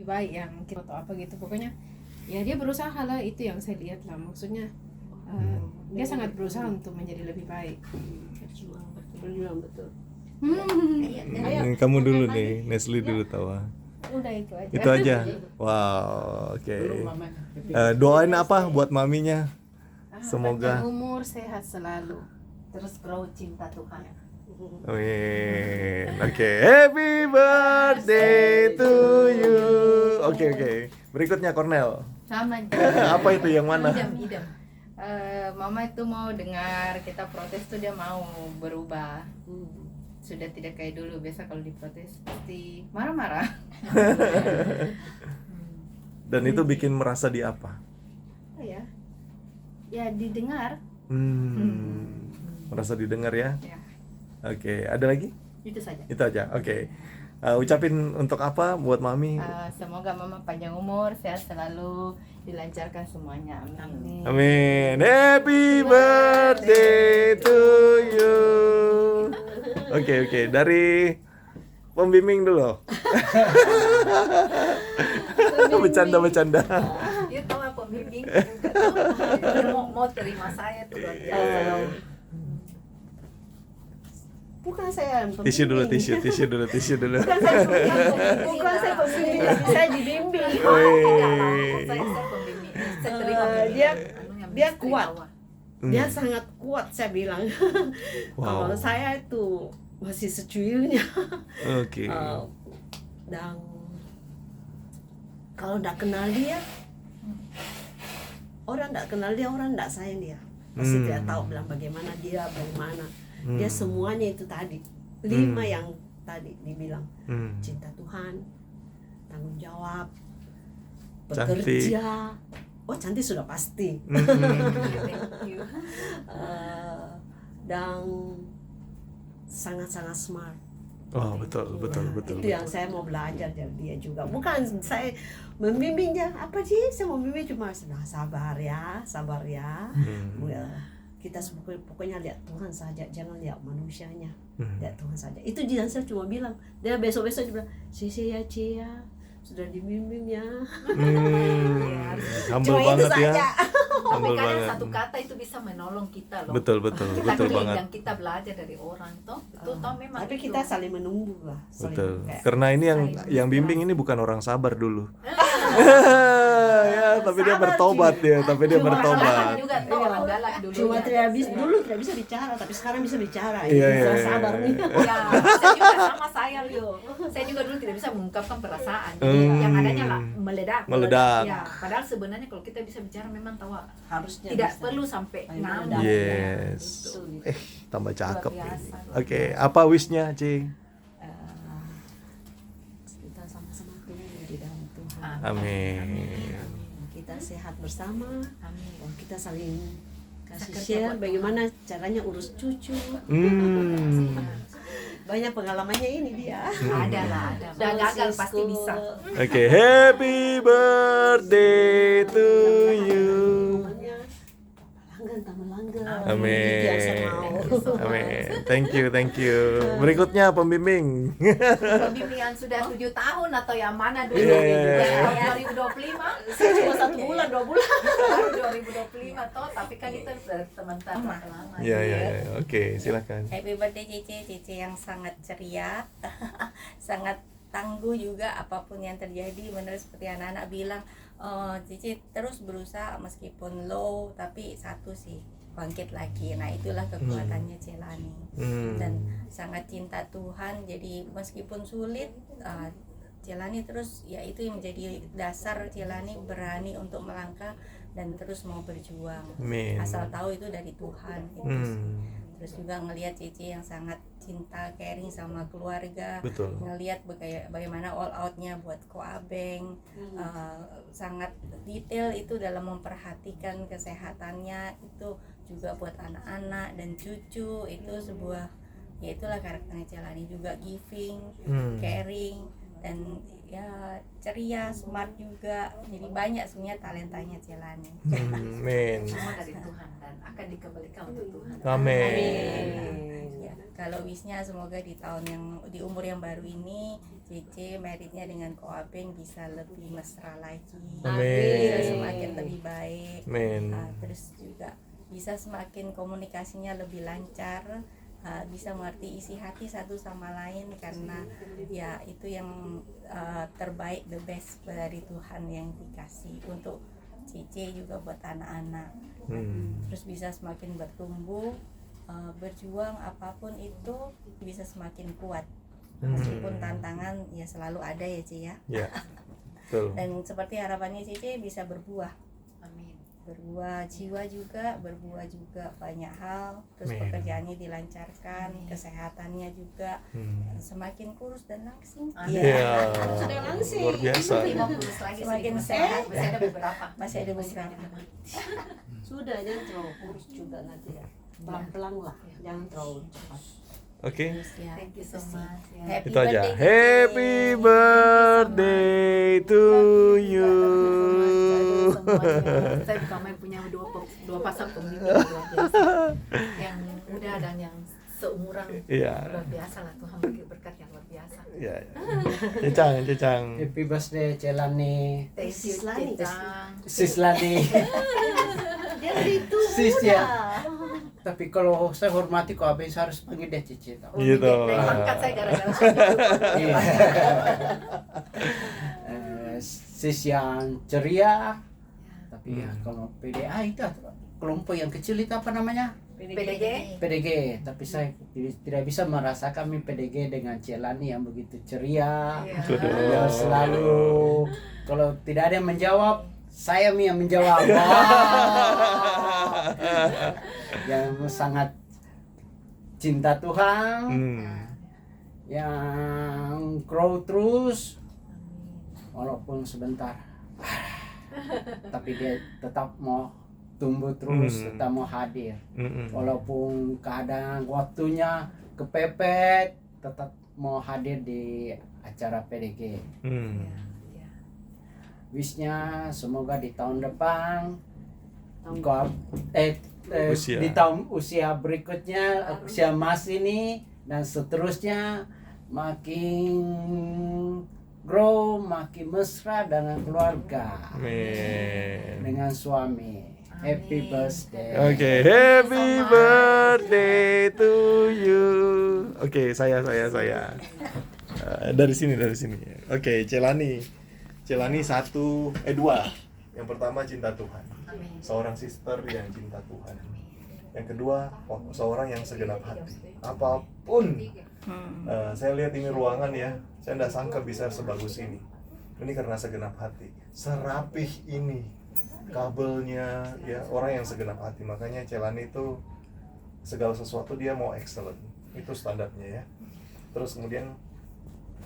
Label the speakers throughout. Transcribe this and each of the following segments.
Speaker 1: baik yang kita atau apa gitu, pokoknya ya dia berusaha lah, itu yang saya lihat lah, maksudnya dia sangat berusaha untuk menjadi lebih baik.
Speaker 2: Berjuang betul.
Speaker 3: Kamu dulu nih, Nesli dulu tawa.
Speaker 1: Udah itu aja.
Speaker 3: Itu aja. Wow, oke. Doain apa buat maminya? Semoga
Speaker 1: panjang umur, sehat selalu, terus grow cinta Tuhan.
Speaker 3: amin. Oke, happy birthday to you. Oke. Berikutnya Cornel.
Speaker 1: Sama.
Speaker 3: Apa itu yang mana?
Speaker 1: Idam. Mama itu mau dengar kita protes tuh, dia mau berubah. Sudah tidak kayak dulu, biasa kalau diprotes pasti marah-marah.
Speaker 3: Dan itu bikin merasa di apa?
Speaker 1: Ya didengar.
Speaker 3: Merasa didengar ya?
Speaker 1: Ya.
Speaker 3: Oke, ada lagi?
Speaker 1: Itu saja.
Speaker 3: Itu aja. Oke. Ucapin untuk apa buat mami?
Speaker 1: Semoga mama panjang umur, sehat selalu, dilancarkan semuanya. Amin.
Speaker 3: Amin. Happy birthday to you. Oke. Dari pembimbing dulu. Bercanda.
Speaker 4: Dia tahu apa pembimbing, mau terima saya tuh luar biasa.
Speaker 2: Bukan saya yang
Speaker 3: Tisu dulu.
Speaker 2: Bukan saya pembimbing, tapi saya dibimbing.
Speaker 4: Saya pembimbing, saya terima
Speaker 2: Dia kuat. Dia
Speaker 3: Hmm.
Speaker 2: sangat kuat, saya bilang.
Speaker 3: Wow.
Speaker 2: Kalau saya itu masih secuilnya.
Speaker 3: Oke.
Speaker 2: Dan kalau tidak kenal dia, orang tidak sayang dia. Pasti tidak tahu bilang bagaimana dia, bagaimana. Dia semuanya itu tadi 5 yang tadi dibilang, cinta Tuhan, tanggung jawab, bekerja. Cantik sudah pasti. Dan sangat-sangat smart.
Speaker 3: Oh, betul.
Speaker 2: Itu yang saya mau belajar dari dia juga. Bukan saya membimbingnya apa sih, saya mau bimbing cuma sabar ya. Kita pokoknya lihat Tuhan saja, jangan lihat manusianya. Lihat Tuhan saja. Itu dia, saya cuma bilang. Dia besok-besok dia bilang, "Sisi ya Cia, sudah dibimbing ya."
Speaker 3: Humble
Speaker 2: Cuma
Speaker 3: banget
Speaker 2: itu
Speaker 3: ya.
Speaker 2: saja.
Speaker 4: Tapi
Speaker 3: Humble
Speaker 4: kadang
Speaker 3: banget.
Speaker 4: satu kata itu bisa menolong kita loh.
Speaker 3: Betul
Speaker 4: Kita
Speaker 3: banget.
Speaker 4: yang kita belajar dari orang toh, itu toh memang.
Speaker 2: Tapi
Speaker 4: itu.
Speaker 2: kita saling menunggu lah.
Speaker 3: Betul.
Speaker 2: Kayak,
Speaker 3: Karena ini yang bimbing ini bukan orang sabar dulu. Ya, tapi dia
Speaker 2: Sabar,
Speaker 3: bertobat
Speaker 2: Ci.
Speaker 3: ya, tapi dia
Speaker 4: Galak
Speaker 3: bertobat.
Speaker 4: juga toh, orang galak dulu.
Speaker 2: cuma dulu tidak bisa bicara, tapi sekarang bisa bicara.
Speaker 3: Iya.
Speaker 2: Bisa sabar nih.
Speaker 4: Ya, saya juga sama saya Leo. Saya juga dulu tidak bisa mengungkapkan perasaan. Jadi yang adanya lah meledak.
Speaker 3: Meledak.
Speaker 4: Ya, padahal sebenarnya kalau kita bisa bicara memang tahu
Speaker 2: Harusnya
Speaker 4: tidak
Speaker 2: bisa.
Speaker 4: perlu sampai
Speaker 2: Paling
Speaker 4: ngambek.
Speaker 3: Yes.
Speaker 4: Betul.
Speaker 3: Tambah cakep
Speaker 4: Luar
Speaker 3: ini.
Speaker 4: biasa.
Speaker 3: Oke, apa wishnya, Ci?
Speaker 2: Kita sama-sama tumbuh di dalam Tuhan.
Speaker 3: Amin.
Speaker 2: Kita sehat bersama.
Speaker 4: Amin.
Speaker 2: Kita saling kasih
Speaker 4: Kerja
Speaker 2: share
Speaker 4: buat
Speaker 2: bagaimana caranya urus cucu. Banyak pengalamannya ini dia.
Speaker 4: Ada lah, ada. Udah gagal pasti bisa.
Speaker 3: Oke, happy birthday to you.
Speaker 2: Tambah langgan.
Speaker 3: Amin.
Speaker 2: Itu yang saya mau.
Speaker 3: Amin. Thank you. Berikutnya pembimbing.
Speaker 4: Pembimbingan sudah 7 tahun atau yang mana dulu?
Speaker 3: Yeah.
Speaker 4: Yang 2025.
Speaker 2: Saya cuma 1 bulan, 2 bulan.
Speaker 4: Baru 2025 toh, tapi kan itu sudah teman-teman lama.
Speaker 3: Iya. Oke, silakan.
Speaker 5: Happy birthday Cici yang sangat ceria, sangat tangguh juga apapun yang terjadi. Benar seperti anak-anak bilang, Cici terus berusaha meskipun low, tapi satu sih, bangkit lagi. Nah itulah kekuatannya Celani. Dan sangat cinta Tuhan, jadi meskipun sulit, Celani terus, ya itu yang menjadi dasar Celani berani untuk melangkah dan terus mau berjuang.
Speaker 3: Amin.
Speaker 5: Asal tahu itu dari Tuhan gitu sih. Terus juga ngelihat Cici yang sangat cinta, caring sama keluarga.
Speaker 3: Betul.
Speaker 5: Ngelihat bagaimana all outnya buat Koabeng, sangat detail itu dalam memperhatikan kesehatannya, itu juga buat anak-anak dan cucu. Itu sebuah, ya itulah karakternya Celani, juga giving, caring, dan ya ceria, smart juga. Jadi banyak sebenarnya talentanya Celani.
Speaker 3: Amin.
Speaker 4: Semua dari Tuhan dan akan dikembalikan untuk Tuhan.
Speaker 3: Amin.
Speaker 5: Ya, Ya, kalau wishnya semoga di umur yang baru ini Cici meritnya dengan Ko Abeng bisa lebih mesra lagi, bisa
Speaker 3: Amin.
Speaker 5: semakin lebih baik.
Speaker 3: Amin.
Speaker 5: Terus juga bisa semakin komunikasinya lebih lancar, bisa mengerti isi hati satu sama lain, karena ya itu yang terbaik, the best dari Tuhan yang dikasih untuk Cici juga buat anak-anak. Terus bisa semakin bertumbuh, berjuang apapun itu bisa semakin kuat, meskipun tantangan ya selalu ada ya Ci ya.
Speaker 3: Ya, betul.
Speaker 5: Dan seperti harapannya Cici bisa berbuah,
Speaker 1: Amin.
Speaker 5: berbuah jiwa juga, berbuah juga banyak hal. Terus
Speaker 3: Amin.
Speaker 5: pekerjaannya dilancarkan, kesehatannya juga semakin kurus dan langsing.
Speaker 3: Iya.
Speaker 2: Sudah langsing.
Speaker 3: Luar biasa.
Speaker 1: 50 lagi
Speaker 5: Semakin
Speaker 1: sedikit.
Speaker 5: sehat.
Speaker 1: Masih ada beberapa.
Speaker 5: Masih ada beberapa.
Speaker 2: Sudah, jangan terlalu kurus juga nanti ya. Pelan-pelan lah, jangan terlalu cepat.
Speaker 3: Oke.
Speaker 5: Terus ya,
Speaker 1: Thank you
Speaker 5: itu
Speaker 1: so
Speaker 5: sih.
Speaker 1: much ya.
Speaker 5: Happy
Speaker 3: Itu aja.
Speaker 5: birthday, Cici.
Speaker 3: Happy birthday to you.
Speaker 1: Semuanya. Saya kami punya dua pasang pemimpin luar biasa, yang muda dan yang seumuran.
Speaker 3: Iya.
Speaker 1: Luar biasa lah, Tuhan bagi berkat yang luar biasa.
Speaker 3: Iya. Cecang.
Speaker 6: Happy birthday Celani,
Speaker 1: Thank you,
Speaker 2: Sislani.
Speaker 1: Cecang.
Speaker 6: Sislani.
Speaker 2: Dia itu
Speaker 6: Sis
Speaker 2: muda.
Speaker 6: ya. Tapi kalau saya hormati kok Abeng, saya harus panggil dia Cici tau.
Speaker 3: Gitu.
Speaker 1: Angkat saya gara-gara
Speaker 6: Iya. Sis yang ceria. Tapi ya kalau PDA itu kelompok yang kecil itu apa namanya?
Speaker 1: PDG.
Speaker 6: PDG. Tapi saya tidak bisa merasakan PDG dengan Celani yang begitu ceria.
Speaker 1: Iya.
Speaker 6: Dia selalu kalau tidak ada yang menjawab, saya yang menjawab. Yang sangat cinta Tuhan, yang grow terus walaupun sebentar. Tapi dia tetap mau tumbuh terus, tetap mau hadir. Walaupun keadaan waktunya kepepet, tetap mau hadir di acara PDG. Wishnya semoga di tahun depan di tahun usia berikutnya, usia Mas ini dan seterusnya makin grow, makin mesra dengan keluarga, dengan suami. Happy birthday.
Speaker 3: Oke, happy birthday to you. Oke, saya. Dari sini. Oke, Celani 2. Yang pertama cinta Tuhan. Seorang sister yang cinta Tuhan. Yang kedua, seorang yang segenap hati. Apapun. Saya lihat ini ruangan ya. Saya tidak sangka bisa sebagus ini. Ini karena segenap hati. Serapih ini kabelnya ya, orang yang segenap hati. Makanya Celani itu segala sesuatu dia mau excellent. Itu standarnya ya. Terus kemudian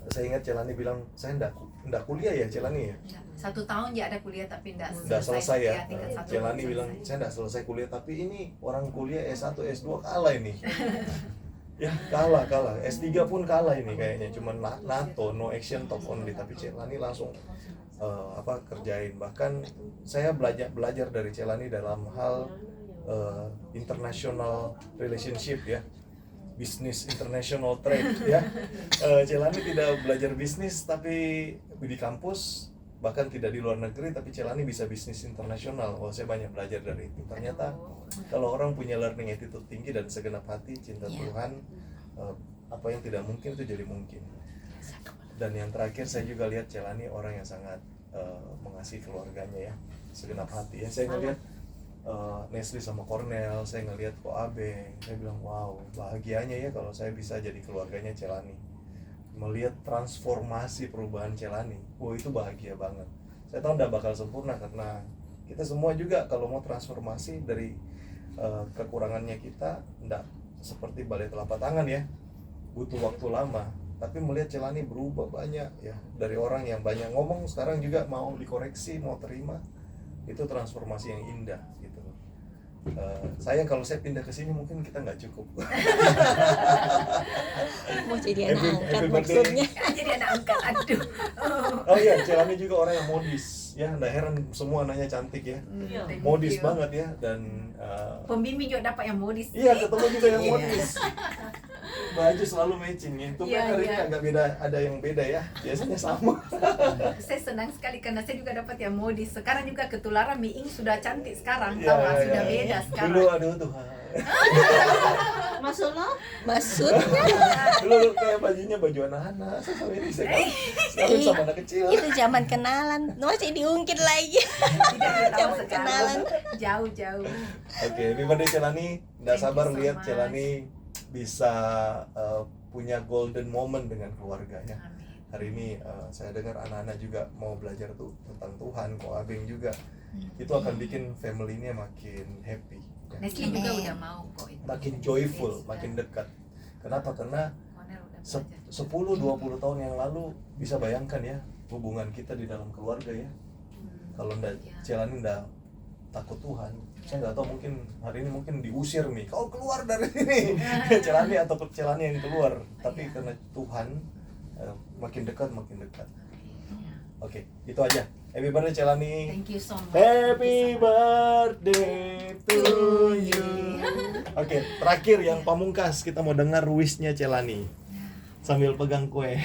Speaker 3: saya ingat Celani bilang, saya enggak kuliah ya Celani ya?
Speaker 1: 1 tahun ya ada kuliah tapi enggak
Speaker 3: Selesai ya.
Speaker 1: tingkat 1.
Speaker 3: Celani bilang, saya enggak selesai kuliah, tapi ini orang kuliah S1, S2 kalah ini. Ya kalah. S3 pun kalah ini kayaknya, cuman NATO, no action talk only. Tapi Celani langsung kerjain. Bahkan saya belajar dari Celani dalam hal international relationship ya. Bisnis international trade ya. Celani tidak belajar bisnis tapi di kampus, bahkan tidak di luar negeri, tapi Celani bisa bisnis internasional. Saya banyak belajar dari itu. Ternyata kalau orang punya learning attitude tinggi dan segenap hati cinta Tuhan, apa yang tidak mungkin itu jadi mungkin. Dan yang terakhir saya juga lihat Celani orang yang sangat mengasihi keluarganya ya, segenap hati ya. Saya ngelihat Nesli sama Cornel, saya ngelihat Ko Abeng, saya bilang wow, bahagianya ya kalau saya bisa jadi keluarganya Celani, melihat transformasi perubahan Celani. Itu bahagia banget. Saya tahu tidak bakal sempurna karena kita semua juga kalau mau transformasi dari kekurangannya kita tidak seperti balai telapak tangan ya, butuh waktu lama. Tapi melihat Celani berubah banyak ya, dari orang yang banyak ngomong sekarang juga mau dikoreksi, mau terima. Itu transformasi yang indah gitu. Sayang kalau saya pindah ke sini mungkin kita nggak cukup.
Speaker 5: Mau jadi anak angkat
Speaker 3: happy
Speaker 5: maksudnya.
Speaker 1: Jadi anak angkat, aduh.
Speaker 3: Oh iya, Celani juga orang yang modis ya, nggak heran semua anaknya cantik ya. Modis banget ya, dan
Speaker 1: Pembimbing juga dapat yang modis.
Speaker 3: iya, ketemu juga yang modis. Baju selalu matching. Itu
Speaker 4: Iya,
Speaker 3: kan hari ini
Speaker 4: iya.
Speaker 3: agak beda, ada yang beda ya. Biasanya sama.
Speaker 4: Saya senang sekali karena saya juga dapat yang modis. Sekarang juga ketularan Miing sudah cantik sekarang,
Speaker 3: Iya,
Speaker 4: tahu nggak?
Speaker 3: iya,
Speaker 4: Sudah
Speaker 3: iya.
Speaker 4: beda
Speaker 3: Dulu
Speaker 4: sekarang.
Speaker 3: aduh Tuhan.
Speaker 2: Maksudnya
Speaker 5: Maksudnya
Speaker 3: Dulu kayak bajunya baju anak-anak. Sekarang sama anak kecil.
Speaker 5: itu zaman kenalan, masih diungkit lagi.
Speaker 4: Tidak tahu
Speaker 5: Zaman
Speaker 4: sekarang.
Speaker 5: kenalan.
Speaker 4: Jauh-jauh.
Speaker 3: Oke, happy birthday Celani. Nggak
Speaker 4: Thank you
Speaker 3: sabar
Speaker 4: so
Speaker 3: lihat
Speaker 4: much.
Speaker 3: Celani bisa punya golden moment dengan keluarganya.
Speaker 4: Amin.
Speaker 3: Hari ini saya dengar anak-anak juga mau belajar tuh tentang Tuhan, kok Abeng juga. Itu akan bikin family-nya makin happy. ya.
Speaker 4: Nesli juga
Speaker 5: Amin.
Speaker 4: udah mau kok itu.
Speaker 3: Makin joyful,
Speaker 4: Yes,
Speaker 3: makin
Speaker 4: udah.
Speaker 3: dekat. Kenapa? Karena
Speaker 4: Cornel udah
Speaker 3: se-
Speaker 4: belajar.
Speaker 3: 10-20 tahun yang lalu bisa bayangkan ya hubungan kita di dalam keluarga ya. Kalau ndak
Speaker 4: Ya.
Speaker 3: Celani ndak takut Tuhan, saya nggak tahu, mungkin hari ini mungkin diusir nih, kau keluar dari sini. Celani atau Celani yang keluar. Tapi
Speaker 4: Iya.
Speaker 3: karena Tuhan makin dekat.
Speaker 4: Iya.
Speaker 3: Oke, itu aja. Happy birthday Celani.
Speaker 4: Thank you so much.
Speaker 3: Happy
Speaker 4: Thank you so much.
Speaker 3: birthday to you. Oke, terakhir yang pamungkas kita mau dengar wishnya Celani sambil pegang kue.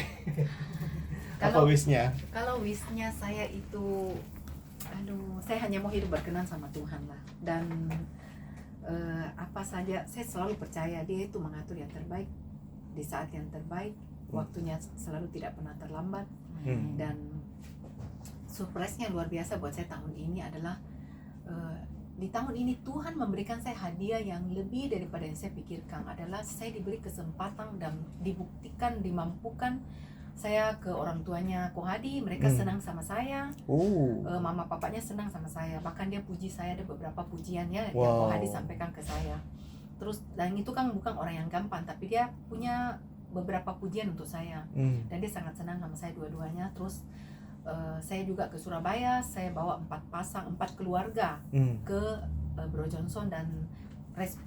Speaker 3: Apa
Speaker 4: Kalau-
Speaker 3: wishnya?
Speaker 4: Kalau wishnya saya itu, aduh, saya hanya mau hidup berkenan sama Tuhan lah. Dan apa saja, saya selalu percaya Dia itu mengatur yang terbaik di saat yang terbaik. Waktunya selalu tidak pernah terlambat. Dan surprise-nya luar biasa buat saya tahun ini adalah di tahun ini Tuhan memberikan saya hadiah yang lebih daripada yang saya pikirkan. Adalah saya diberi kesempatan dan dibuktikan, dimampukan saya ke orang tuanya Ko Hadi, mereka senang sama saya. Mama papanya senang sama saya, bahkan dia puji saya, ada beberapa pujian ya yang Ko
Speaker 3: Wow.
Speaker 4: Hadi sampaikan ke saya. Terus dan itu kan bukan orang yang gampang, tapi dia punya beberapa pujian untuk saya dan dia sangat senang sama saya dua-duanya. Terus saya juga ke Surabaya, saya bawa 4 keluarga ke Bro Johnson dan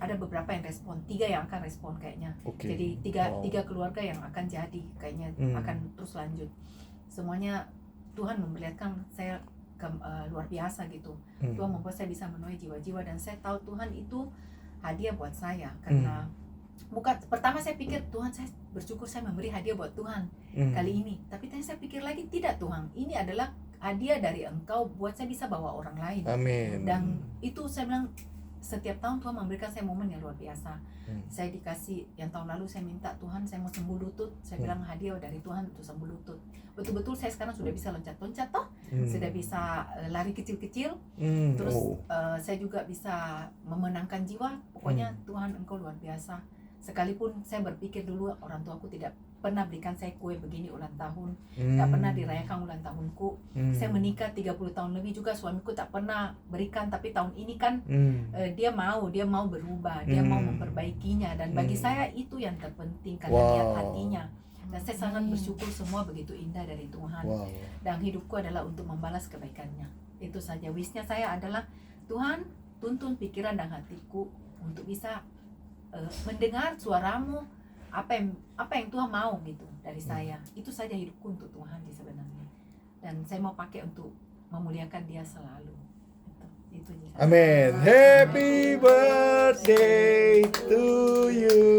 Speaker 4: ada beberapa yang respon, 3 yang akan respon kayaknya.
Speaker 3: Oke.
Speaker 4: Jadi
Speaker 3: Wow.
Speaker 4: tiga keluarga yang akan jadi kayaknya akan terus lanjut. Semuanya Tuhan memperlihatkan saya luar biasa gitu. Tuhan membuat saya bisa menuai jiwa-jiwa dan saya tahu Tuhan itu hadiah buat saya karena bukan pertama saya pikir Tuhan, saya bersyukur saya memberi hadiah buat Tuhan kali ini. Tapi tadi saya pikir lagi tidak Tuhan, ini adalah hadiah dari Engkau buat saya bisa bawa orang lain.
Speaker 3: Amin.
Speaker 4: Dan itu saya bilang setiap tahun Tuhan memberikan saya momen yang luar biasa. Saya dikasih yang tahun lalu saya minta Tuhan saya mau sembuh lutut. Saya bilang hadiah dari Tuhan untuk sembuh lutut. Betul-betul saya sekarang sudah bisa loncat-loncat toh. Sudah bisa lari kecil-kecil. Terus saya juga bisa memenangkan jiwa. Pokoknya Tuhan Engkau luar biasa. Sekalipun saya berpikir dulu orang tuaku tidak pernah berikan saya kue begini ulang tahun, tidak pernah dirayakan ulang tahunku. Saya menikah 30 tahun lebih juga suamiku tak pernah berikan, tapi tahun ini kan dia mau berubah, dia mau memperbaikinya dan bagi saya itu yang terpenting karena lihat hatinya. Dan saya sangat bersyukur semua begitu indah dari Tuhan. Dan hidupku adalah untuk membalas kebaikannya. Itu saja wishnya saya adalah Tuhan tuntun pikiran dan hatiku untuk bisa mendengar suaramu, apa yang Tuhan mau gitu dari saya. Itu saja hidupku untuk Tuhan sih sebenarnya. Dan saya mau pakai untuk memuliakan Dia selalu. Itu.
Speaker 3: Amin. Happy birthday to you.